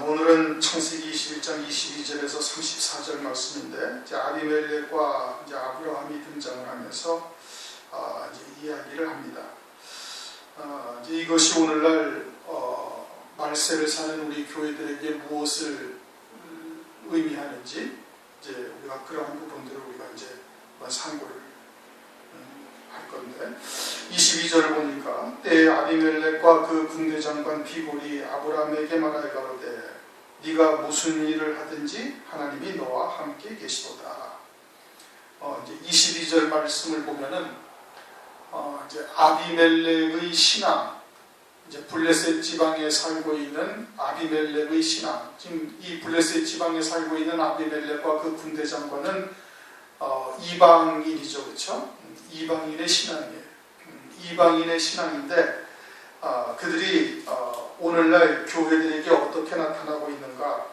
오늘은 창세기 21장 22절에서 34절 말씀인데, 이제 아비멜렉과 이제 아브라함이 등장을 하면서 이제 이야기를 합니다. 이제 이것이 오늘날 말세를 사는 우리 교회들에게 무엇을 의미하는지, 이제 우리가 그러한 부분들을 우리가 이제 상고를 할 건데, 22절을 보니까 때에 아비멜렉과 그 군대장관 비골이 아브라함에게 말하여 가로되 네가 무슨 일을 하든지 하나님이 너와 함께 계시도다. 이제 22절 말씀을 보면은 이제 아비멜렉의 신앙, 이제 블레셋 지방에 살고 있는 아비멜렉의 신앙, 지금 이 블레셋 지방에 살고 있는 아비멜렉과 그 군대장관은 이방인이죠, 그렇죠? 이방인의 신앙이에요. 이방인의 신앙인데 그들이 오늘날 교회들에게 어떻게 나타나고 있는가,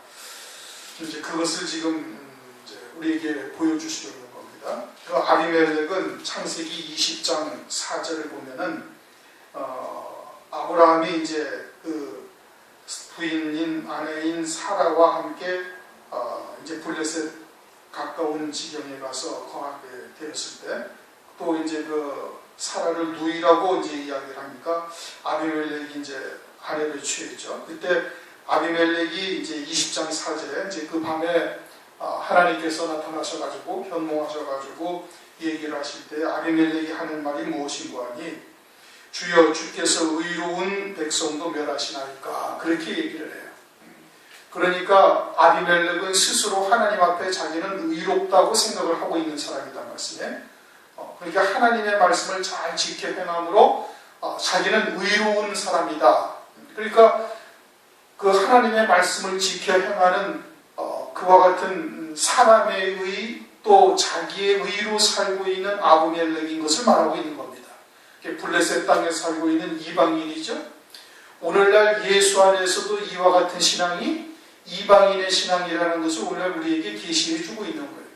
이제 그것을 지금 이제 우리에게 보여주시려는 겁니다. 그 아비멜렉은 창세기 20장 4절을 보면은 아브라함이 이제 그 부인인 아내인 사라와 함께 이제 블레셋 가까운 지경에 가서 거하게 되었을 때, 또 이제 그 사라를 누이라고 이제 이야기를 하니까 아비멜렉이 이제 아내를 취했죠. 그때 아비멜렉이 이제 20장 4절에 이제 그 밤에 하나님께서 나타나셔가지고 현몽하셔가지고 얘기를 하실 때 아비멜렉이 하는 말이 무엇인고 하니 주여 주께서 의로운 백성도 멸하시나이까, 그렇게 얘기를 해요. 그러니까 아비멜렉은 스스로 하나님 앞에 자기는 의롭다고 생각을 하고 있는 사람이다 말씀에, 그러니까 하나님의 말씀을 잘 지켜 행함으로 자기는 의로운 사람이다. 그러니까 그 하나님의 말씀을 지켜 행하는 그와 같은 사람의 의, 또 자기의 의로 살고 있는 아비멜렉인 것을 말하고 있는 겁니다. 블레셋 땅에 살고 있는 이방인이죠. 오늘날 예수 안에서도 이와 같은 신앙이 이방인의 신앙이라는 것을 오늘 우리에게 계시해 주고 있는 거예요.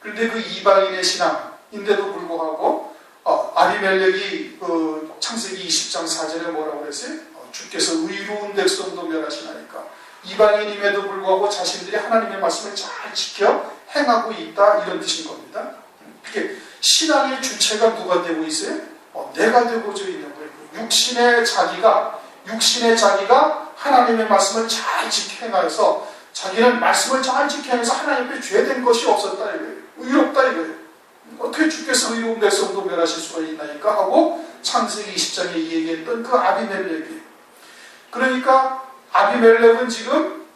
그런데 그 이방인의 신앙인데도 불구하고 아비멜렉이 그 창세기 20장 4절에 뭐라고 그랬어요? 주께서 의로운 백성도 멸하시나니까, 이방인임에도 불구하고 자신들이 하나님의 말씀을 잘 지켜 행하고 있다, 이런 뜻인 겁니다. 그게 신앙의 주체가 누가 되고 있어요? 내가 되고져 있는 거예요. 육신의 자기가 하나님의 말씀을 잘 지켜 행하여서 자기는 말씀을 잘 지켜 행해서 하나님 앞에 죄된 것이 없었다 이거예요. 의롭다 이거예요. 어떻게 주께서 의로운 백성도 멸하실 수가 있나니까 하고 창세기 20장에 얘기했던 그 아비멜렉이에요. 그러니까 아비멜렉은 지금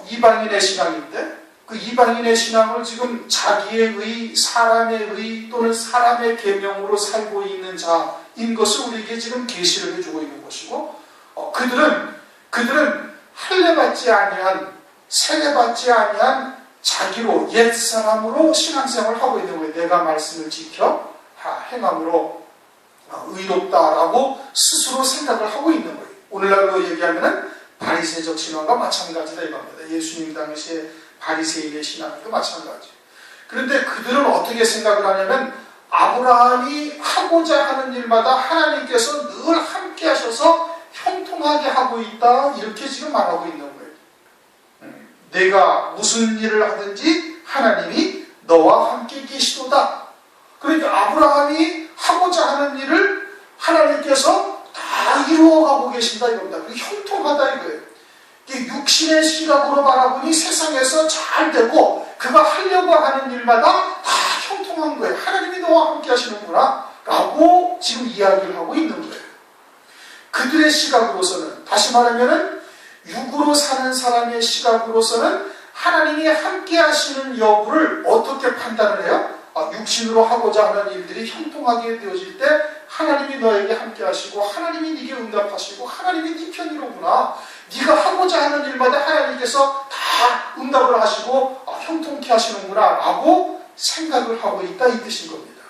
이방인의 신앙인데, 그 이방인의 신앙을 지금 자기의 의, 사람의 의 또는 사람의 계명으로 살고 있는 자인 것을 우리에게 지금 계시를 해주고 있는 것이고, 그들은 할례받지 아니한, 세례받지 아니한 자기로, 옛사람으로 신앙생활을 하고 있는 거예요. 내가 말씀을 지켜 행함으로 의롭다라고 스스로 생각을 하고 있는 거예요. 오늘날로 얘기하면은 바리새적 신앙과 마찬가지다 이겁니다. 예수님 당시에 바리새인의 신앙도 마찬가지. 그런데 그들은 어떻게 생각을 하냐면 아브라함이 하고자 하는 일마다 하나님께서 늘 함께 하셔서 형통하게 하고 있다, 이렇게 지금 말하고 있는 거예요. 내가 무슨 일을 하든지 하나님이 너와 함께 계시도다. 그러니까 아브라함이 하고자 하는 일을 하나님께서 다 이루어가고 계신다 이겁니다. 형통하다 이거예요. 육신의 시각으로 바라보니 세상에서 잘 되고 그가 하려고 하는 일마다 다 형통한 거예요. 하나님이 너와 함께 하시는구나 라고 지금 이야기를 하고 있는 거예요. 그들의 시각으로서는, 다시 말하면은 육으로 사는 사람의 시각으로서는 하나님이 함께 하시는 여부를 어떻게 판단을 해요? 육신으로 하고자 하는 일들이 형통하게 되어질 때 하나님이 너에게 함께 하시고 하나님이 네게 응답하시고 하나님이 네 편이로구나, 네가 하고자 하는 일마다 하나님께서 다 응답을 하시고 형통케 하시는구나 라고 생각을 하고 있다, 이 뜻인 겁니다.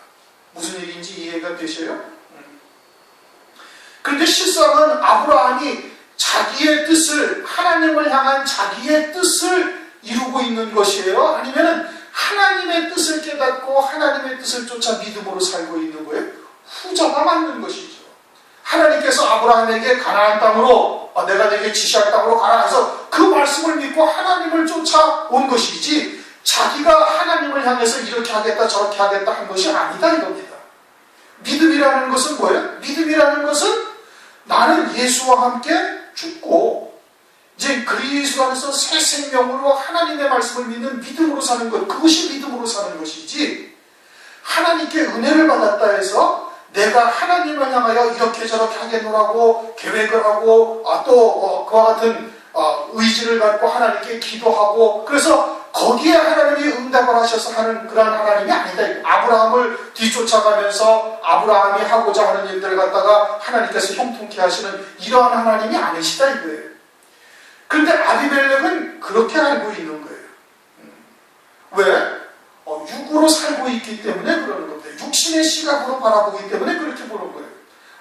무슨 얘기인지 이해가 되셔요? 그런데 실상은 아브라함이 자기의 뜻을, 하나님을 향한 자기의 뜻을 이루고 있는 것이에요? 아니면 하나님의 뜻을 깨닫고 하나님의 뜻을 쫓아 믿음으로 살고 있는 거예요? 후자가 맞는 것이죠. 하나님께서 아브라함에게 가나안 땅으로 내가 내게 지시할 땅으로 가라 해서 그 말씀을 믿고 하나님을 쫓아온 것이지 자기가 하나님을 향해서 이렇게 하겠다 저렇게 하겠다 한 것이 아니다 이겁니다. 믿음이라는 것은 뭐예요? 믿음이라는 것은 나는 예수와 함께 죽고 이제 그리스도 안에서 새 생명으로 하나님의 말씀을 믿는 믿음으로 사는 것, 그것이 믿음으로 사는 것이지 하나님께 은혜를 받았다 해서 내가 하나님을 향하여 이렇게 저렇게 하겠노라고 계획을 하고 또 그와 같은 의지를 갖고 하나님께 기도하고 그래서 거기에 하나님이 응답을 하셔서 하는 그런 하나님이 아니다. 아브라함을 뒤쫓아가면서 아브라함이 하고자 하는 일들을 갖다가 하나님께서 형통케 하시는 이러한 하나님이 아니시다 이거예요. 그런데 아비멜렉은 그렇게 알고 있는 거예요. 왜? 육으로 살고 있기 때문에 그러는 겁니다. 육신의 시각으로 바라보기 때문에 그렇게 보는 거예요.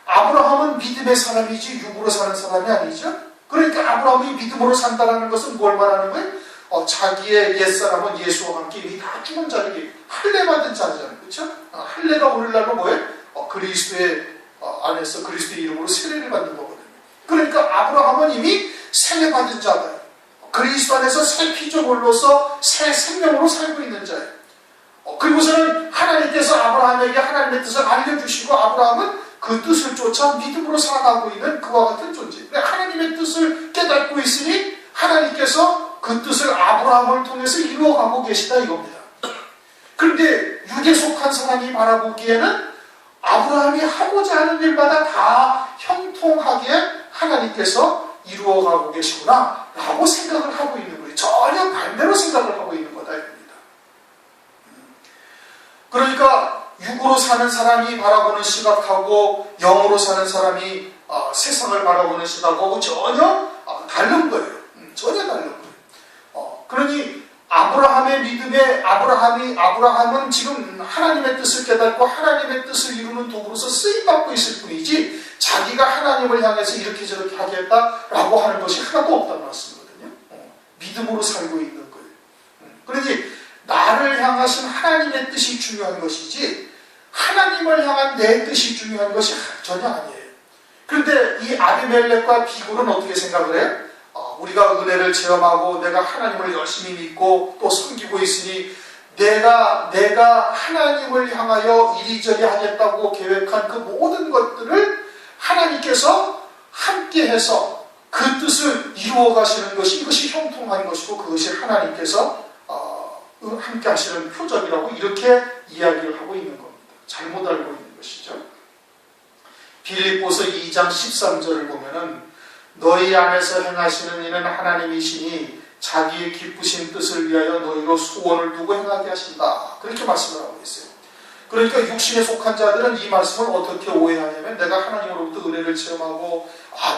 아브라함은 믿음의 사람이지 육으로 사는 사람이 아니죠. 그러니까 아브라함이 믿음으로 산다는 것은 뭘 말하는 거예요? 자기의 옛사람은 예수와 함께 이미 다 죽은 자리기 할례 받은 자잖아요. 그렇죠? 할례가 오늘날로 뭐예요? 그리스도의 안에서 그리스도의 이름으로 세례를 받는 거거든요. 그러니까 아브라함은 이미 세례 받은 자다. 그리스도 안에서 새 피조물로서 새 생명으로 살고 있는 자예요. 그리고서는 하나님께서 아브라함에게 하나님의 뜻을 알려주시고 아브라함은 그 뜻을 쫓아 믿음으로 살아가고 있는 그와 같은 존재. 하나님의 뜻을 깨닫고 있으니 하나님께서 그 뜻을 아브라함을 통해서 이루어가고 계시다 이겁니다. 그런데 육에 속한 사람이 바라보기에는 아브라함이 하고자 하는 일마다 다 형통하게 하나님께서 이루어가고 계시구나 라고 생각을 하고 있는 거예요. 전혀 반대로 생각을 하고 있는 거다 이겁니다. 그러니까 육으로 사는 사람이 바라보는 시각하고 영으로 사는 사람이 세상을 바라보는 시각하고 전혀 다른 거예요. 전혀 다른 거예요. 그러니 아브라함의 믿음에 아브라함은 지금 하나님의 뜻을 깨닫고 하나님의 뜻을 이루는 도구로서 쓰임받고 있을 뿐이지 자기가 하나님을 향해서 이렇게 저렇게 하겠다라고 하는 것이 하나도 없다는 말씀이거든요. 믿음으로 살고 있는 거예요. 그러니 나를 향하신 하나님의 뜻이 중요한 것이지 하나님을 향한 내 뜻이 중요한 것이 전혀 아니에요. 그런데 이 아비멜렉과 비굴은 어떻게 생각을 해요? 우리가 은혜를 체험하고 내가 하나님을 열심히 믿고 또 섬기고 있으니 내가 하나님을 향하여 이리저리 하겠다고 계획한 그 모든 것들을 하나님께서 함께해서 그 뜻을 이루어 가시는 것이 이것이 형통한 것이고 그것이 하나님께서 함께 하시는 표적이라고 이렇게 이야기를 하고 있는 겁니다. 잘못 알고 있는 것이죠. 빌립보서 2장 13절을 보면은 너희 안에서 행하시는 이는 하나님이시니 자기의 기쁘신 뜻을 위하여 너희로 소원을 두고 행하게 하신다. 그렇게 말씀을 하고 있어요. 그러니까 육신에 속한 자들은 이 말씀을 어떻게 오해하냐면 내가 하나님으로부터 은혜를 체험하고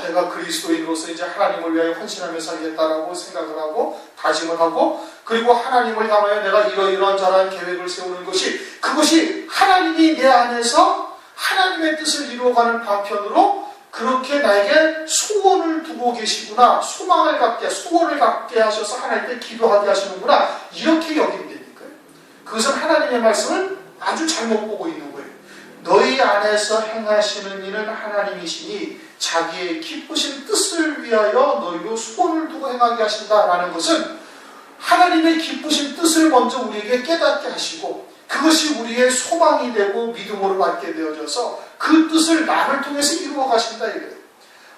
내가 그리스도인으로서 이제 하나님을 위하여 헌신하며 살겠다라고 생각을 하고 다짐을 하고 그리고 하나님을 향하여 내가 이러이러한 잘한 계획을 세우는 것이 그것이 하나님이 내 안에서 하나님의 뜻을 이루어가는 방편으로 그렇게 나에게 소원을 두고 계시구나, 소망을 갖게, 소원을 갖게 하셔서 하나님께 기도하게 하시는구나 이렇게 여긴다니까요. 그것은 하나님의 말씀을 아주 잘못 보고 있는 거예요. 너희 안에서 행하시는 이는 하나님이시니 자기의 기쁘신 뜻을 위하여 너희로 소원을 두고 행하게 하신다라는 것은 하나님의 기쁘신 뜻을 먼저 우리에게 깨닫게 하시고 그것이 우리의 소망이 되고 믿음으로 받게 되어져서 그 뜻을 나를 통해서 이루어 가신다 이거예요.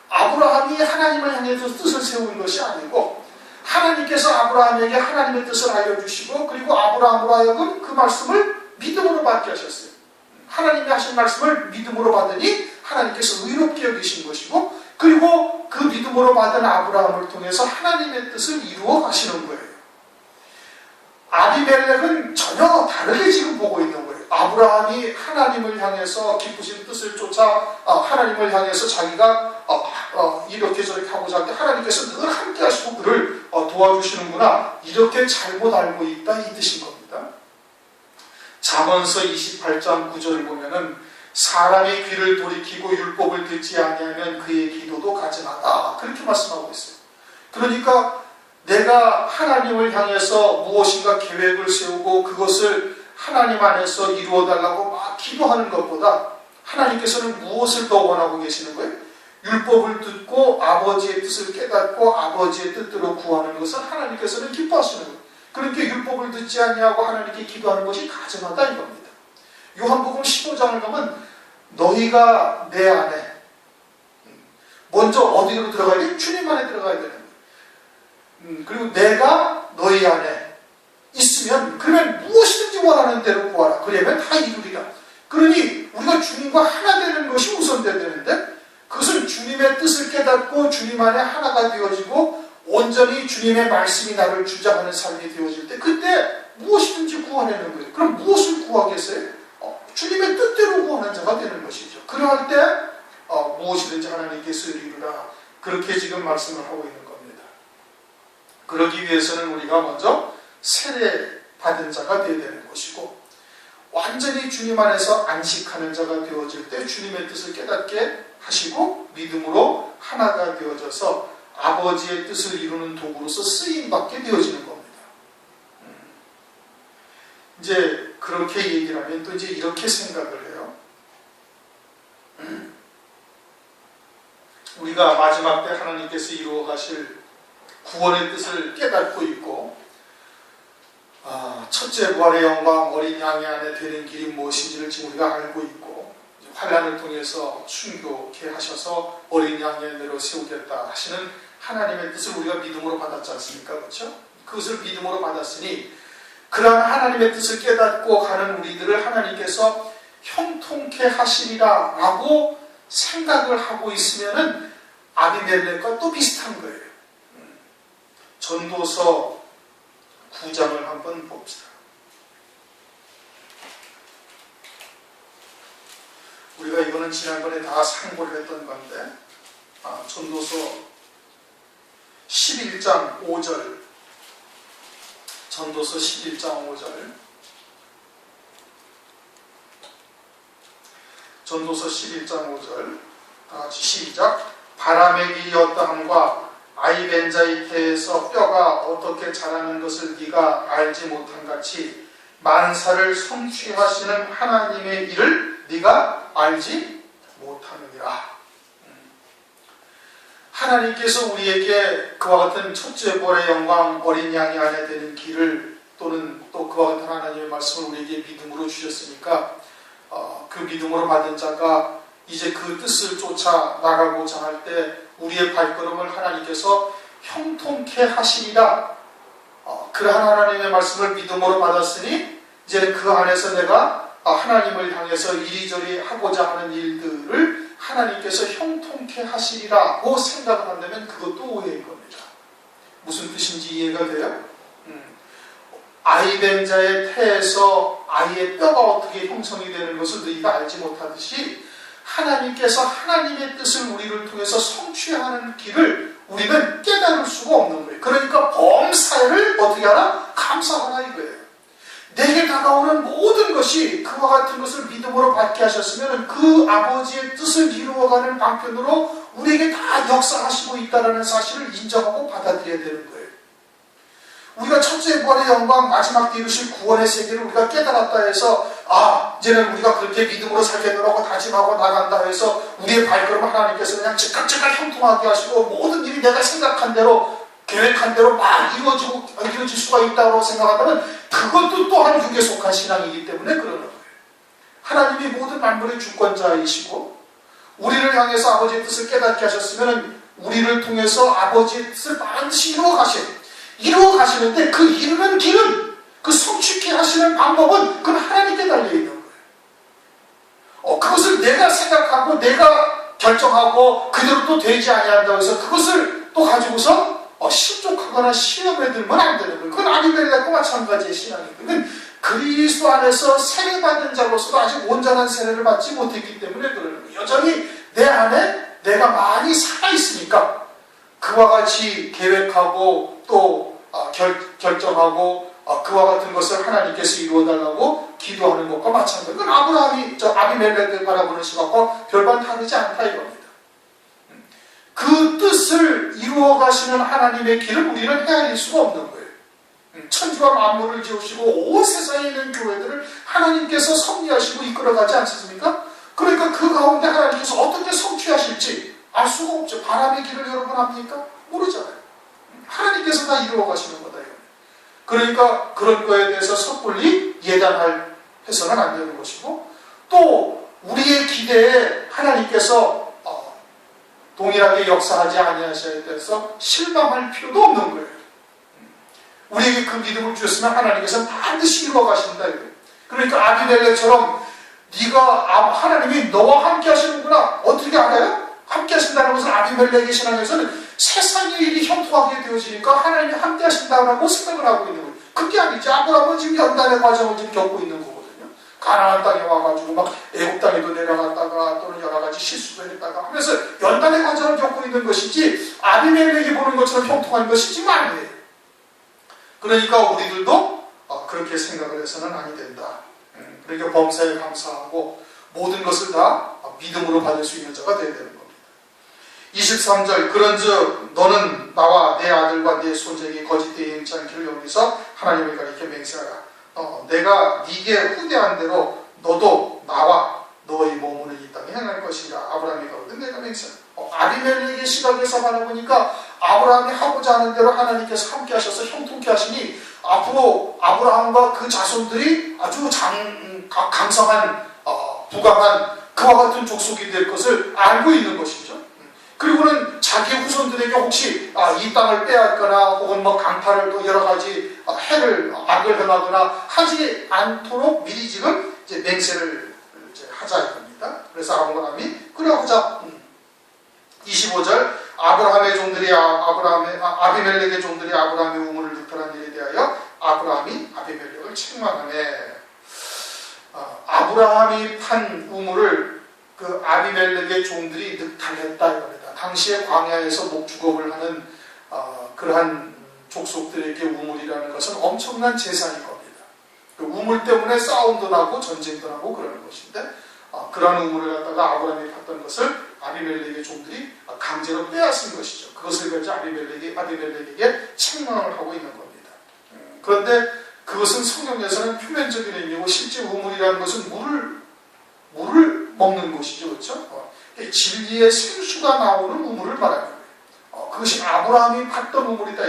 아브라함이 하나님을 향해서 뜻을 세운 것이 아니고 하나님께서 아브라함에게 하나님의 뜻을 알려주시고 그리고 아브라함으로 하여금 그 말씀을 믿음으로 받게 하셨어요. 하나님이 하신 말씀을 믿음으로 받으니 하나님께서 의롭게 여기신 것이고 그리고 그 믿음으로 받은 아브라함을 통해서 하나님의 뜻을 이루어 가시는 거예요. 아비멜렉은 전혀 다르게 지금 보고 있는 거예요. 아브라함이 하나님을 향해서 기쁘신 뜻을 쫓아 하나님을 향해서 자기가 이렇게 저렇게 하고자 할 때 하나님께서 늘 함께 하시고 그를 도와주시는구나 이렇게 잘못 알고 있다 이 뜻인 겁니다. 잠언서 28장 9절을 보면은 사람의 귀를 돌이키고 율법을 듣지 아니하면 그의 기도도 가증하다 그렇게 말씀하고 있어요. 그러니까 내가 하나님을 향해서 무엇인가 계획을 세우고 그것을 하나님 안에서 이루어달라고 막 기도하는 것보다 하나님께서는 무엇을 더 원하고 계시는 거예요? 율법을 듣고 아버지의 뜻을 깨닫고 아버지의 뜻대로 구하는 것은 하나님께서는 기뻐하시는 거예요. 그렇게 율법을 듣지 아니하고 하나님께 기도하는 것이 가증하다 이겁니다. 요한복음 15장을 가면 너희가 내 안에 먼저 어디로 들어가야 돼? 주님 안에 들어가야 되는 거예요. 그리고 내가 너희 안에 있으면 그러면 무엇이든지 원하는 대로 구하라. 그러면 다 이루리라. 그러니 우리가 주님과 하나 되는 것이 우선돼야 되는데 그것은 주님의 뜻을 깨닫고 주님 안에 하나가 되어지고 온전히 주님의 말씀이 나를 주장하는 삶이 되어질 때 그때 무엇이든지 구하려는 거예요. 그럼 무엇을 구하겠어요? 주님의 뜻대로 구하는 자가 되는 것이죠. 그러할 때 무엇이든지 하나님께서 이루라. 그렇게 지금 말씀을 하고 있는 겁니다. 그러기 위해서는 우리가 먼저 세례 받은 자가 되어야 되는 것이고 완전히 주님 안에서 안식하는 자가 되어질 때 주님의 뜻을 깨닫게 하시고 믿음으로 하나가 되어져서 아버지의 뜻을 이루는 도구로서 쓰임받게 되어지는 겁니다. 이제 그렇게 얘기를 하면 또 이제 이렇게 생각을 해요. 우리가 마지막 때 하나님께서 이루어 가실 구원의 뜻을 깨닫고 있고 첫째 부활의 영광 어린 양의 안에 되는 길이 무엇인지를 지금 우리가 알고 있고 환난을 통해서 순교케 하셔서 어린 양의 안으로 세우겠다 하시는 하나님의 뜻을 우리가 믿음으로 받았지 않습니까? 그렇죠? 그것을 믿음으로 받았으니 그러한 하나님의 뜻을 깨닫고 가는 우리들을 하나님께서 형통케 하시리라 라고 생각을 하고 있으면은 아비멜렉과 또 비슷한 거예요. 전도서 9장을 한번 봅시다. 우리가 이거는 지난번에 다 상고를 했던 건데 전도서 11장 5절 전도서 11장 5절 전도서 11장 5절 다같이 시작. 바람의 길이 어떠함과 아이 벤 자의 태에서 뼈가 어떻게 자라는 것을 네가 알지 못한 같이 만사를 성취하시는 하나님의 일을 네가 알지 못하느니라. 하나님께서 우리에게 그와 같은 첫째 부활의 영광 어린 양이 안에 되는 길을 또는 또 그와 같은 하나님의 말씀을 우리에게 믿음으로 주셨으니까 그 믿음으로 받은 자가 이제 그 뜻을 쫓아 나가고자 할 때 우리의 발걸음을 하나님께서 형통케 하시리라. 그러한 하나님의 말씀을 믿음으로 받았으니 이제는 그 안에서 내가 하나님을 향해서 이리저리 하고자 하는 일들을 하나님께서 형통케 하시리라고 생각을 한다면 그것도 오해인 겁니다. 무슨 뜻인지 이해가 돼요? 아이 된 자의 태에서 아이의 뼈가 어떻게 형성이 되는 것을 너희가 알지 못하듯이 하나님께서 하나님의 뜻을 우리를 통해서 성취하는 길을 우리는 깨달을 수가 없는 거예요. 그러니까 범사에를 어떻게 하라? 감사하라 이거예요. 내게 다가오는 모든 것이 그와 같은 것을 믿음으로 받게 하셨으면 그 아버지의 뜻을 이루어가는 방편으로 우리에게 다 역사하시고 있다는 사실을 인정하고 받아들여야 되는 거예요. 우리가 첫째 부활의 영광 마지막 때 이루실 구원의 세계를 우리가 깨달았다 해서 이제는 우리가 그렇게 믿음으로 살겠노라고 다짐하고 나간다 해서 우리의 발걸음을 하나님께서 그냥 즉각 형통하게 하시고 모든 일이 내가 생각한 대로 계획한 대로 막 이루어질 수가 있다고 생각한다면 그것도 또한 육에 속한 신앙이기 때문에 그러는 거예요. 하나님이 모든 만물의 주권자이시고 우리를 향해서 아버지의 뜻을 깨닫게 하셨으면 우리를 통해서 아버지의 뜻을 반드시 이루어 가시는데 그 이루는 길은 그 성취케 하시는 방법은 그건 하나님께 달려있는 거예요. 그것을 내가 생각하고 내가 결정하고 그대로 또 되지 아니한다고 해서 그것을 또 가지고서 실족하거나 시험에 들면 안 되는 거예요. 그건 아비멜렉과 마찬가지의 신앙이에요. 그건 그리스도 안에서 세례받은 자로서도 아직 온전한 세례를 받지 못했기 때문에 그러는 거예요. 여전히 내 안에 내가 많이 살아있으니까 그와 같이 계획하고 또 결정하고 그와 같은 것을 하나님께서 이루어달라고 기도하는 것과 마찬가지예요. 그건 아브라함이 아비멜렉을 바라보는 시각과 별반 다르지 않다 이겁니다. 그 뜻을 이루어 가시는 하나님의 길을 우리는 헤아릴 수가 없는 거예요. 천지와 만물을 지으시고 온 세상에 있는 교회들을 하나님께서 섭리하시고 이끌어가지 않습니까? 그러니까 그 가운데 하나님께서 어떻게 성취하실지 알 수가 없죠. 바람의 길을 여러분 압니까? 모르잖아요. 하나님께서 다 이루어 가시는 거다. 그러니까 그런 거에 대해서 섣불리 예단해서는 안 되는 것이고, 또 우리의 기대에 하나님께서 동일하게 역사하지 아니하셔야 돼서 실망할 필요도 없는 거예요. 우리에게 그 믿음을 주셨으면 하나님께서 반드시 이루어 가신다. 그러니까 아비멜렉처럼 네가 하나님이 너와 함께 하시는구나. 어떻게 알아요? 함께 하신다는 것은 아비멜렉의 신앙에서는 세상의 일이 형통하게 되어지니까 하나님이 함께 하신다고 생각을 하고 있는 거예요. 그게 아니지. 아브라함은 지금 연단의 과정을 지금 겪고 있는 거거든요. 가나안 땅에 와가지고 막 애국 땅에도 내려갔다가 또는 여러 가지 실수도 했다가 하면서 연단의 과정을 겪고 있는 것이지 아비멜렉이 보는 것처럼 형통한 것이지 아니에요. 그러니까 우리들도 그렇게 생각을 해서는 아니 된다. 그러니까 범사에 감사하고 모든 것을 다 믿음으로 받을 수 있는 자가 되어야 되는 겁니다. 23절 그런즉 너는 나와 내 아들과 내 손자에게 거짓되이 행치 않기를 여기서 하나님을 가리켜 맹세하라. 내가 네게 후대한 대로 너도 나와 너의 몸으로 이 땅에 행할 것이라. 아브라함이 가로되 내가 맹세하라. 아비멜렉의 시각에서 바라보니까 아브라함이 하고자 하는 대로 하나님께서 함께 하셔서 형통케 하시니 앞으로 아브라함과 그 자손들이 아주 강성한 부강한 그와 같은 족속이 될 것을 알고 있는 것이죠. 그리고는 자기 후손들에게 혹시 이 땅을 빼앗거나 혹은 뭐 강탈을 또 여러 가지 악을 행하거나 하지 않도록 미리 지금 이제 맹세를 이제 하자 이겁니다. 그래서 아브라함이 그래 하자. 25절 아브라함의 종들이 아비멜렉의 종들이 아브라함의 우물을 늑탈한 일에 대하여 아브라함이 아비멜렉을 책망하네. 아브라함이 판 우물을 그 아비멜렉의 종들이 늑탈했다 이겁니다. 당시에 광야에서 목축업을 하는 그러한 족속들에게 우물이라는 것은 엄청난 재산인 겁니다. 그 우물 때문에 싸움도 나고 전쟁도 나고 그러는 것인데 그러한 우물을 갖다가 아브라함이 팠던 것을 아비멜렉의 종들이 강제로 빼앗은 것이죠. 그것을 가지고 아비멜렉에게 책망을 하고 있는 겁니다. 그런데 그것은 성경에서는 표면적인 의미고 실제 우물이라는 것은 물을 먹는 것이죠. 그렇죠? 진리의 생수가 나오는 우물을 말하는 거예요. 그것이 아브라함이 받던 우물이다.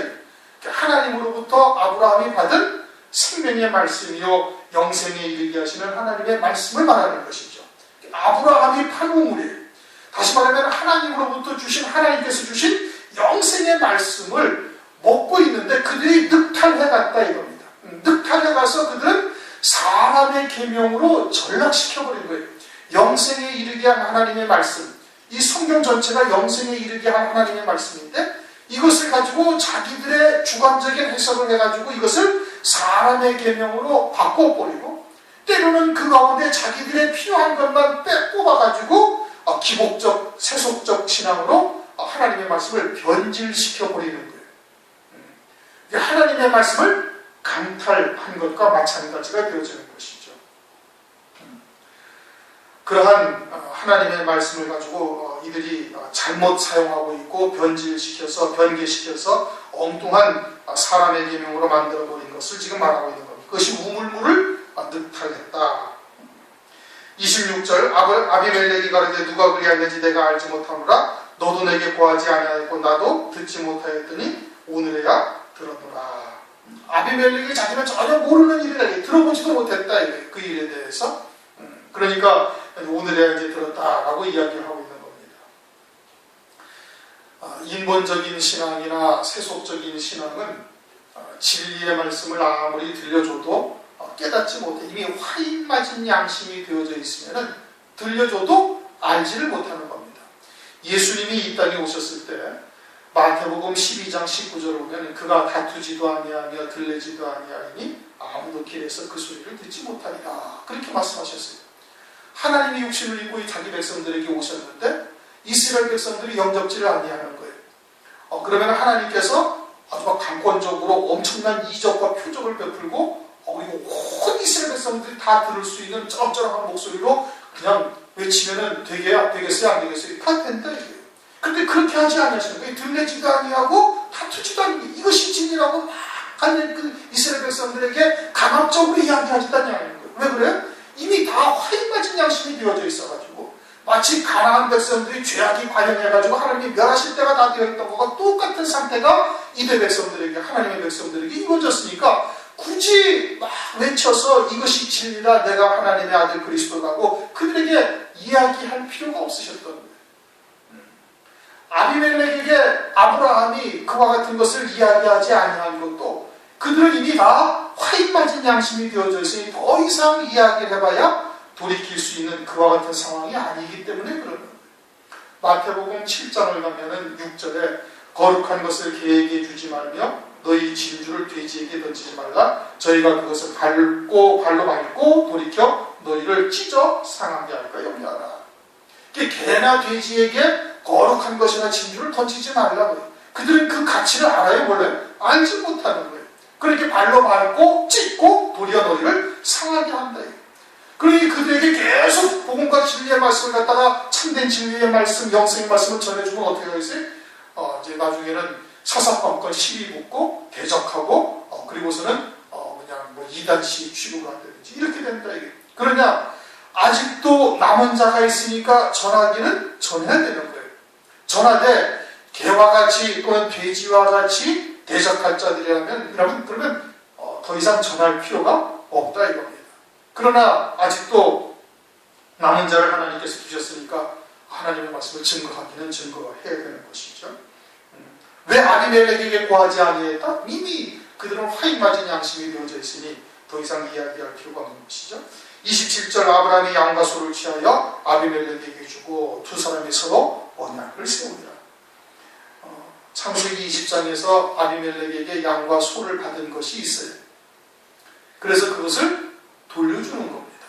하나님으로부터 아브라함이 받은 생명의 말씀이요 영생에 이르게 하시는 하나님의 말씀을 말하는 것이죠. 아브라함이 판 우물이에요. 다시 말하면 하나님께서 주신 영생의 말씀을 먹고 있는데 그들이 늑탈해갔다 이겁니다. 늑탈해가서 그들은 사람의 계명으로 전락시켜버린 거예요. 영생에 이르게 한 하나님의 말씀, 이 성경 전체가 영생에 이르게 한 하나님의 말씀인데 이것을 가지고 자기들의 주관적인 해석을 해가지고 이것을 사람의 계명으로 바꿔버리고 때로는 그 가운데 자기들의 필요한 것만 뽑아가지고 기복적, 세속적 신앙으로 하나님의 말씀을 변질시켜버리는 거예요. 하나님의 말씀을 강탈한 것과 마찬가지가 되어지는 것이죠. 그러한 하나님의 말씀을 가지고 이들이 잘못 사용하고 있고 변개시켜서 엉뚱한 사람의 계명으로 만들어버린 것을 지금 말하고 있는 겁니다. 그것이 우물물을 늑탈했다. 26절 아비멜렉이 가로되 누가 그리하였는지 내가 알지 못하노라. 너도 내게 고하지 아니하였고 나도 듣지 못하였더니 오늘에야 들었노라. 아비멜렉이 자기는 전혀 모르는 일이라 들어보지도 못했다. 그 일에 대해서. 그러니까 오늘에야 이제 들었다라고 이야기하고 있는 겁니다. 인본적인 신앙이나 세속적인 신앙은 진리의 말씀을 아무리 들려줘도 깨닫지 못해 이미 화인 맞은 양심이 되어져 있으면 들려줘도 알지를 못하는 겁니다. 예수님이 이 땅에 오셨을 때 마태복음 12장 19절을 보면 그가 다투지도 아니하며 들리지도 아니하니 아무도 길에서 그 소리를 듣지 못하리라 그렇게 말씀하셨어요. 하나님이 육신을 입고 자기 백성들에게 오셨는데 이스라엘 백성들이 영접지를 아니하는 거예요. 그러면 하나님께서 아주 막 강권적으로 엄청난 이적과 표적을 베풀고 그리고 온 이스라엘 백성들이 다 들을 수 있는 쩌렁쩌렁한 목소리로 그냥 외치면은 되겠어요 안 되겠어요? 다 된다 이거예요. 근데 그렇게 하지 않으시는 거예요. 들리지도 아니하고 다투지도 아니고 이것이 진리라고 막 하는 그 이스라엘 백성들에게 강압적으로 이야기하지도 않냐는 거예요. 왜 그래요? 이미 다 화인 맞은 양심이 되어져 있어가지고 마치 가나안 백성들이 죄악이 관영해가지고 하나님이 멸하실 때가 다 되어 있던 것과 똑같은 상태가 이대 백성들에게, 하나님의 백성들에게 이루어졌으니까 굳이 막 외쳐서 이것이 진리다, 내가 하나님의 아들 그리스도라고 그들에게 이야기할 필요가 없으셨던 거예요. 아비멜렉에게 아브라함이 그와 같은 것을 이야기하지 아니한 것도 그들은 이미 다 화인 빠진 양심이 되어져 있으니 더 이상 이야기를 해봐야 돌이킬 수 있는 그와 같은 상황이 아니기 때문에 그러는 거예요. 마태복음 7장을 가면은 6절에 거룩한 것을 개에게 주지 말며 너희 진주를 돼지에게 던지지 말라. 저희가 그것을 발로 밟고 돌이켜 너희를 찢어 상하게 할까 염려하라. 개나 돼지에게 거룩한 것이나 진주를 던지지 말라고요. 그들은 그 가치를 알아요, 원래? 알지 못하는 거예요. 그렇게 발로 밟고 찢고 도리어 너희를 상하게 한다. 그러니 그들에게 계속 복음과 진리의 말씀을 갖다가 참된 진리의 말씀, 영생의 말씀을 전해주면 어떻게 하겠어요? 이제 나중에는 사사건건 시비 붙고 대적하고 그리고서는 그냥 뭐 이단시 취급을 한다든지 이렇게 된다 이게. 그러냐? 아직도 남은 자가 있으니까 전하기는 전해야 되는 거예요. 전하되 개와 같이 또는 돼지와 같이 대적할 자들이라면 그러면 더 이상 전할 필요가 없다 이겁니다. 그러나 아직도 남은 자를 하나님께서 주셨으니까 하나님의 말씀을 증거하기는 증거해야 되는 것이죠. 왜 아비멜렉에게 고하지 아니했다? 이미 그들은 화인 맞은 양심이 되어져 있으니 더 이상 이야기할 필요가 없는 것이죠. 27절 아브라함이 양과 소를 취하여 아비멜렉에게 주고 두 사람이 서로 언약을 세우니라. 창세기 20장에서 아비멜렉에게 양과 소를 받은 것이 있어요. 그래서 그것을 돌려주는 겁니다.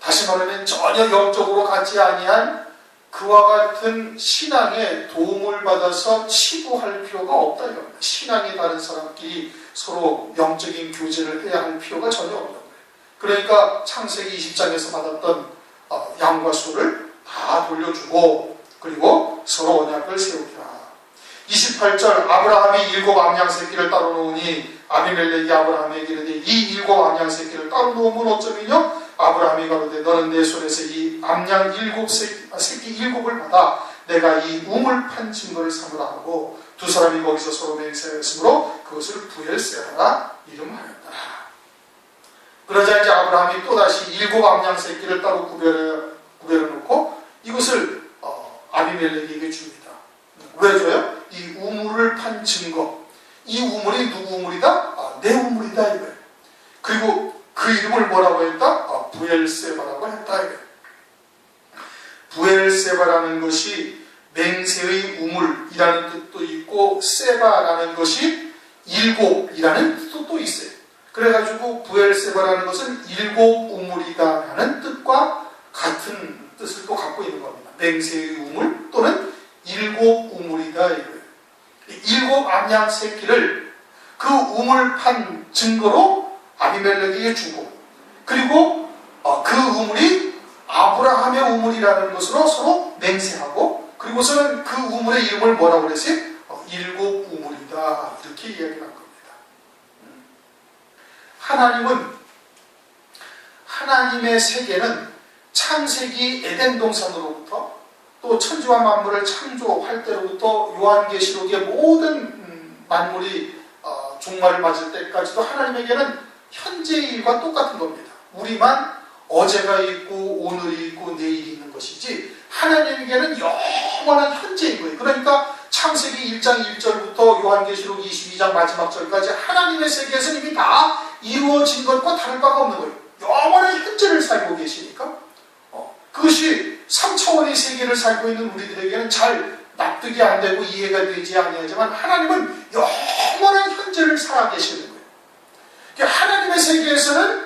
다시 말하면 전혀 영적으로 같지 아니한 그와 같은 신앙에 도움을 받아서 치부할 필요가 없다 이겁니다. 신앙이 다른 사람끼리 서로 영적인 교제를 해야 할 필요가 전혀 없는 거예요. 그러니까 창세기 20장에서 받았던 양과 소를 다 돌려주고 그리고 서로 언약을 세우리라. 28절 아브라함이 7 암양 새끼를 따로 놓으니 아비멜렉이 아브라함에게 이르되 이 7 암양 새끼를 따로 놓으면 어쩌면요? 아브라함이 가로되 너는 내 손에서 이 암양 7 7을 받아 내가 이 우물 판 증거를 삼으라 하고 두 사람이 거기서 서로 맹세하였으므로 그것을 부엘세라 이름하였더라. 그러자 이제 아브라함이 또다시 7 암양 새끼를 따로 구별해 놓고 이것을 아비멜렉에게 줍니다. 왜 줘요? 이 우물을 판 증거. 이 우물이 누구 우물이다? 내 우물이다 이거예요. 그리고 그 이름을 뭐라고 했다? 부엘세바라고 했다 이거예요. 부엘세바라는 것이 맹세의 우물이라는 뜻도 있고 세바라는 것이 일곱이라는 뜻도 또 있어요. 그래가지고 부엘세바라는 것은 일곱 우물이다라는 뜻과 같은 뜻을 또 갖고 있는 겁니다. 맹세의 우물 또는 일곱 우물이다 이거예요. 7 암양 새끼를 그 우물 판 증거로 아비멜렉에게 주고 그리고 그 우물이 아브라함의 우물이라는 것으로 서로 맹세하고 그리고서는 그 우물의 이름을 뭐라고 그랬어요? 7 우물이다 이렇게 이야기를 한 겁니다. 하나님의 세계는 창세기 에덴 동산으로부터 또 천지와 만물을 창조할 때로부터 요한계시록의 모든 만물이 종말을 맞을 때까지도 하나님에게는 현재의 일과 똑같은 겁니다. 우리만 어제가 있고 오늘이 있고 내일이 있는 것이지 하나님에게는 영원한 현재인 거예요. 그러니까 창세기 1장 1절부터 요한계시록 22장 마지막 절까지 하나님의 세계에서는 이미 다 이루어진 것과 다를 바가 없는 거예요. 영원한 현재를 살고 계시니까 그것이 3차원의 세계를 살고 있는 우리들에게는 잘 납득이 안 되고 이해가 되지 않지만 하나님은 영원한 현재를 살아계시는 거예요. 그러니까 하나님의 세계에서는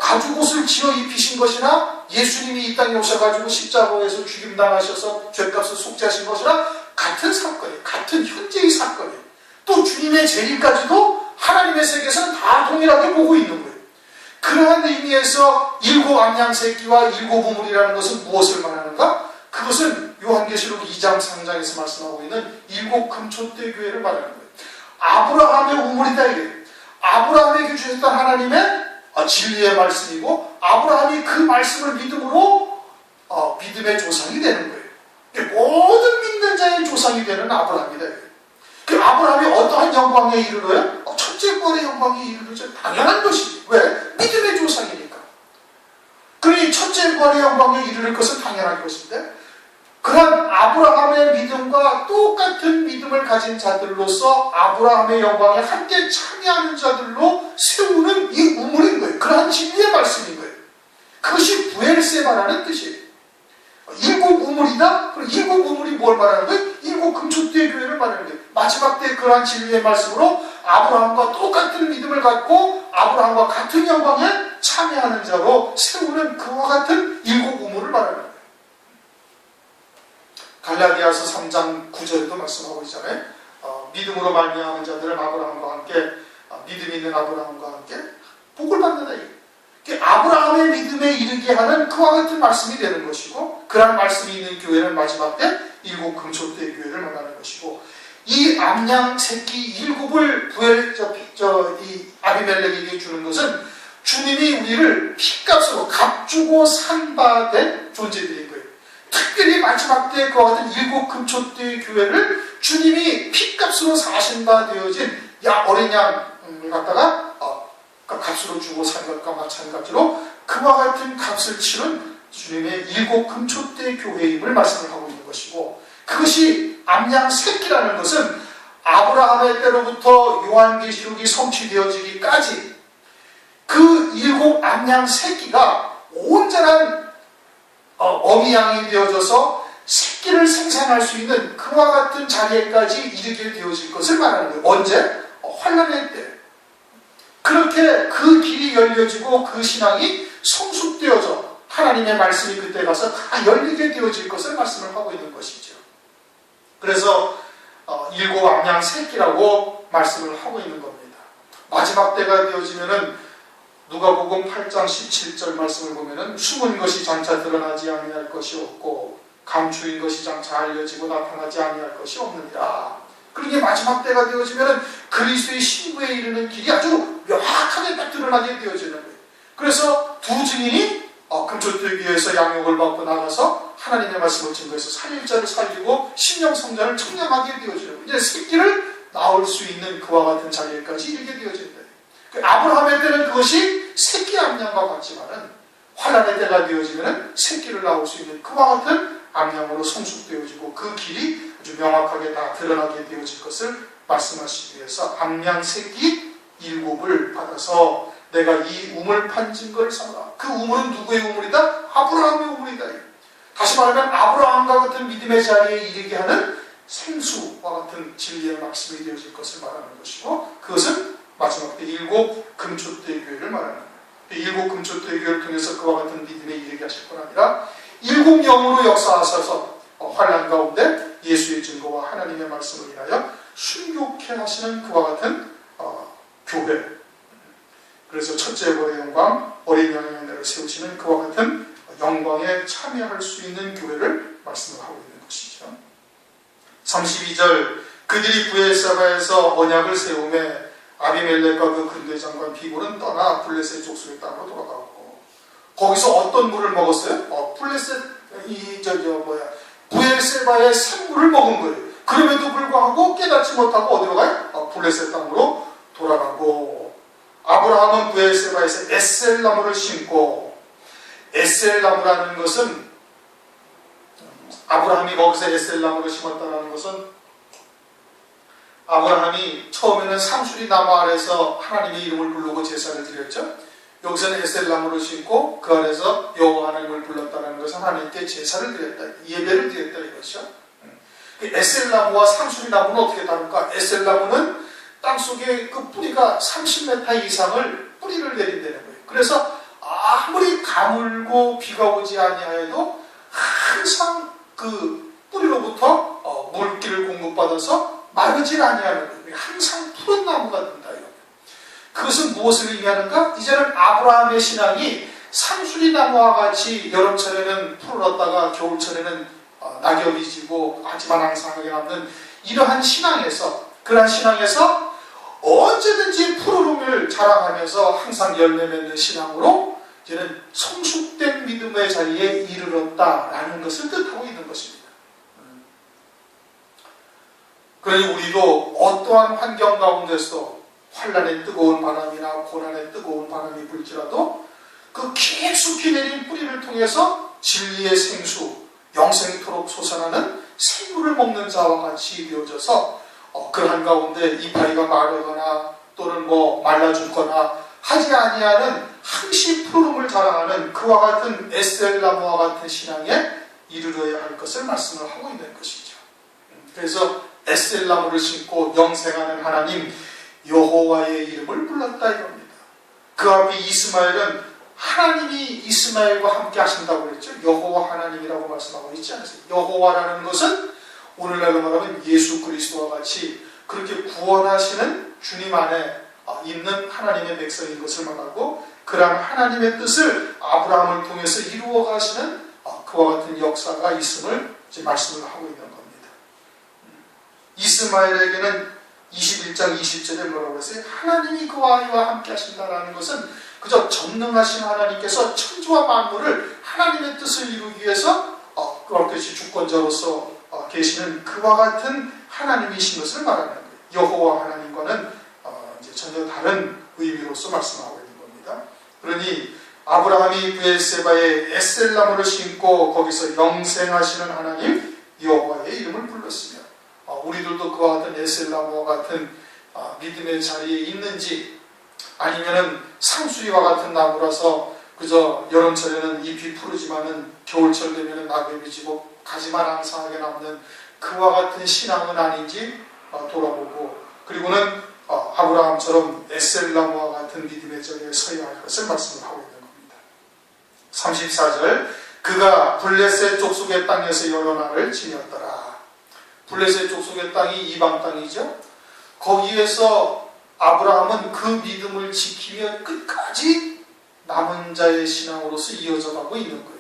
가죽옷을 지어 입히신 것이나 예수님이 이 땅에 오셔가지고 십자가에서 죽임당하셔서 죄값을 속죄하신 것이나 같은 사건이에요. 같은 현재의 사건이에요. 또 주님의 재림까지도 하나님의 세계에서는 다 동일하게 보고 있는 거예요. 그러한 의미에서 7 암양 새끼와 7 우물이라는 것은 무엇을 말하는가? 그것은 요한계시록 2장 3장에서 말씀하고 있는 7 금촛대 교회를 말하는 거예요. 아브라함의 우물이다 이게. 아브라함에게 주셨던 하나님의 진리의 말씀이고 아브라함이 그 말씀을 믿음으로 믿음의 조상이 되는 거예요. 모든 믿는 자의 조상이 되는 아브라함이다. 그 아브라함이 어떠한 영광에 이르러요? 첫째 부활의 영광에 이르르죠. 당연한 것이지. 왜? 믿음의 조상이니까. 그러니 첫째 부활의 영광에 이르를 것은 당연한 것인데, 그런 아브라함의 믿음과 똑같은 믿음을 가진 자들로서 아브라함의 영광에 함께 참여하는 자들로 세우는 이 우물인 거예요. 그러한 진리의 말씀인 거예요. 그것이 부엘세바라는 뜻이에요. 일곱 우물이다? 그럼 일곱 우물이 뭘 말하는 거예요? 일곱 금초대의 교회를 말하는 거예요. 마지막 때 그러한 진리의 말씀으로 아브라함과 똑같은 믿음을 갖고 아브라함과 같은 영광에 참여하는 자로 세우는 그와 같은 일곱 우물을 말하는 거예요. 갈라디아서 3장 9절에도 말씀하고 있잖아요. 믿음으로 말미암은 자들은 아브라함과 함께 믿음 있는 아브라함과 함께 복을 받는다. 아브라함의 믿음에 이르게 하는 그와 같은 말씀이 되는 것이고, 그러한 말씀이 있는 교회는 마지막 때 일곱 금초대 교회를 말하는 것이고, 이 암양 새끼 일곱을 이 아비멜렉에게 주는 것은 주님이 우리를 핏값으로 값주고 산 바 된 존재들인 거예요. 특별히 마지막 때 그와 같은 일곱 금초대 교회를 주님이 핏값으로 사신 바 되어진 어린 양을 갖다가 값으로 주고 산 것과 마찬가지로 그와 같은 값을 치른 주님의 일곱 금초대 교회임을 말씀을 하고 있는 것이고, 그것이 암양 새끼라는 것은 아브라함의 때로부터 요한계시록이 성취되어지기까지 그 일곱 암양 새끼가 온전한 어미양이 되어져서 새끼를 생산할 수 있는 그와 같은 자리에까지 이르게 되어질 것을 말하는 거예요. 언제? 환난의 때. 그렇게 그 길이 열려지고 그 신앙이 성숙되어져 하나님의 말씀이 그때 가서 다 열리게 되어질 것을 말씀을 하고 있는 것이죠. 그래서 일곱 암양 새끼라고 말씀을 하고 있는 겁니다. 마지막 때가 되어지면은 누가복음 8장 17절 말씀을 보면은 숨은 것이 장차 드러나지 아니할 것이 없고 감추인 것이 장차 알려지고 나타나지 아니할 것이 없느니라. 그러니 마지막 때가 되어지면 그리스도의 신부에 이르는 길이 아주 명확하게 딱 드러나게 되어지는 거예요. 그래서 두 증인이 금초대교회에서 양육을 받고 나가서 하나님의 말씀을 증거해서 3일자를 살리고 신령 성전을 청량하게 되어지는 거예요. 이제 새끼를 낳을 수 있는 그와 같은 자리에까지 이르게 되어진다. 아브라함의 때는 그것이 새끼 암양과 같지만은 환난의 때가 되어지면 새끼를 낳을 수 있는 그와 같은 암양으로 성숙되어지고 그 길이 아주 명확하게 다 드러나게 되어질 것을 말씀하시기 위해서 암양 새끼 일곱을 받아서 내가 이 우물 판 증거를 삼아. 그 우물은 누구의 우물이다? 아브라함의 우물이다. 다시 말하면 아브라함과 같은 믿음의 자리에 이르게 하는 생수와 같은 진리의 말씀이 되어질 것을 말하는 것이고, 그것은 마지막 때 일곱 금초대 교회를 말하는 거예요. 일곱 금초대 교회를 통해서 그와 같은 믿음에 이르게 하실 뿐 아니라 일곱 영으로 역사하셔서 환난 가운데 예수의 증거와 하나님의 말씀을 인하여 순교케 하시는 그와 같은 교회. 그래서 첫째 부활의 영광, 어린 양의 은혜를 세우시는 그와 같은 영광에 참여할 수 있는 교회를 말씀을 하고 있는 것이죠. 32절 그들이 부엘세바에서 언약을 세우매 아비멜렉과 그 근대장관 비볼은 떠나 블레셋 족속의 땅으로 돌아가고, 거기서 어떤 물을 먹었어요? 부엘세바의 샘물을 먹은 거예요. 그럼에도 불구하고 깨닫지 못하고 어디로 가요? 블레셋 땅으로 돌아가고, 아브라함은 부엘세바에서 에셀나무를 심고, 에셀나무라는 것은 아브라함이 거기서 에셀나무를 심었다는 것은 아브라함이 처음에는 상수리 나무 아래서 하나님의 이름을 부르고 제사를 드렸죠. 여기서는 에셀나무를 심고 그 아래서 여호와 하나님을 불렀다는 것은 하나님께 제사를 드렸다, 예배를 드렸다 이것이죠. 에셀나무와 상수리 나무는 어떻게 다른가? 에셀나무는 땅속에 그 뿌리가 30m 이상을 뿌리를 내린다는 거예요. 그래서 아무리 가물고 비가 오지 아니하여도 항상 그 뿌리로부터 물기를 공급받아서 마르지 아니하는 거예요. 항상 푸른 나무가 된다. 그것은 무엇을 의미하는가? 이제는 아브라함의 신앙이 상수리 나무와 같이 여름철에는 푸르렀다가 겨울철에는 낙엽이 지고 하지만 항상하게 남는 이러한 신앙에서, 그러한 신앙에서 언제든지 푸르름을 자랑하면서 항상 열매 맺는 신앙으로 이제는 성숙된 믿음의 자리에 이르렀다라는 것을 뜻하고 있는 것입니다. 그러니 우리도 어떠한 환경 가운데서 환란의 뜨거운 바람이나 고난의 뜨거운 바람이 불지라도 그 깊숙이 내린 뿌리를 통해서 진리의 생수, 영생토록 솟아나는 생물을 먹는 자와 같이 되어져서 그러한 가운데 이파리가 마르거나 또는 말라 죽거나 하지 아니하는 항시 푸름을 자랑하는 그와 같은 에셀나무와 같은 신앙에 이르러야 할 것을 말씀을 하고 있는 것이죠. 그래서 에셀나무를 심고 영생하는 하나님 여호와의 이름을 불렀다 이겁니다. 그 앞에 이스마엘은 하나님이 이스마엘과 함께 하신다고 그랬죠. 여호와 하나님이라고 말씀하고 있지 않으세요? 여호와라는 것은 오늘날로 말하면 예수 그리스도와 같이 그렇게 구원하시는 주님 안에 있는 하나님의 백성인 것을 말하고 그러한 하나님의 뜻을 아브라함을 통해서 이루어 가시는 그와 같은 역사가 있음을 이제 말씀을 하고 있는 겁니다. 이스마엘에게는 21장 20절에 뭐라고 했어요? 하나님이 그와 아이와 함께 하신다라는 것은 그저 전능하신 하나님께서 천지와 만물을 하나님의 뜻을 이루기 위해서 그것이 주권자로서 계시는 그와 같은 하나님이신 것을 말하는 거예요. 여호와 하나님과는 이제 전혀 다른 의미로서 말씀하고 있는 겁니다. 그러니 아브라함이 브엘세바에 에셀나무를 심고 거기서 영생하시는 하나님 여호와의 이름을 불렀으며 우리들도 그와 같은 에셀나무와 같은 믿음의 자리에 있는지 아니면은 상수리와 같은 나무라서 그저 여름철에는 잎이 푸르지만은 겨울철 되면은 낙엽이 지고 가지만 앙상하게 남는 그와 같은 신앙은 아닌지 돌아보고 그리고는 아브라함처럼 에셀나무와 같은 믿음의 자리에 서야 할 것을 말씀을 하고 있는 겁니다. 34절 그가 블레셋 족속의 땅에서 여러 날을 지녔더라. 블레셋 족속의 땅이 이방 땅이죠. 거기에서 아브라함은 그 믿음을 지키며 끝까지 남은 자의 신앙으로서 이어져 가고 있는 거예요.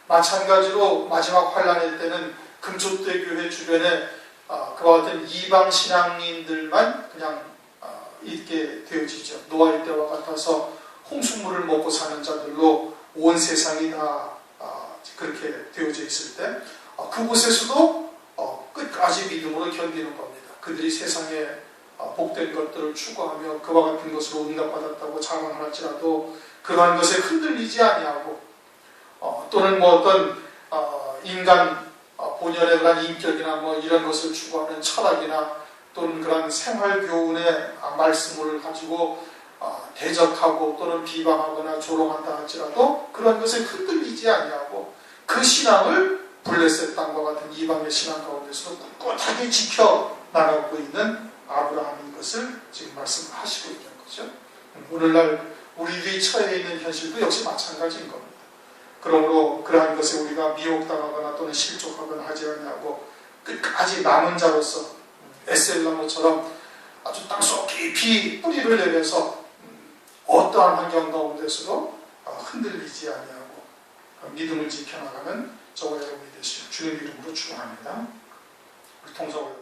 마찬가지로 마지막 환란의 때는 금초대 교회 주변에 그와 같은 이방 신앙인들만 그냥 있게 되어지죠. 노아의 때와 같아서 홍수물을 먹고 사는 자들로 온 세상이 다 그렇게 되어져 있을 때 그곳에서도 끝까지 믿음으로 견디는 겁니다. 그들이 세상에 복된 것들을 추구하며 그와 같은 것으로 응답받았다고 자랑할지라도 그러한 것에 흔들리지 아니하고 또는 어떤 인간 본연의 그런 인격이나 이런 것을 추구하는 철학이나 또는 그런 생활 교훈의 말씀을 가지고 대적하고 또는 비방하거나 조롱한다 할지라도 그런 것에 흔들리지 아니하고 그 신앙을 블레셋 땅과 같은 이방의 신앙 가운데서 꿋꿋하게 지켜 나가고 있는 아브라함인 것을 지금 말씀하시고 있는 거죠. 오늘날 우리들이 처해 있는 현실도 역시 마찬가지인 겁니다. 그러므로 그러한 것에 우리가 미혹당하거나 또는 실족하거나 하지 않냐고 끝까지 남은 자로서 에셀나무처럼 아주 땅속 깊이 뿌리를 내려서 어떠한 환경 가운데서도 흔들리지 아니하고 믿음을 지켜나가는 저와 여러분이 되시길 주님 이름으로 축원합니다. 우리 통성을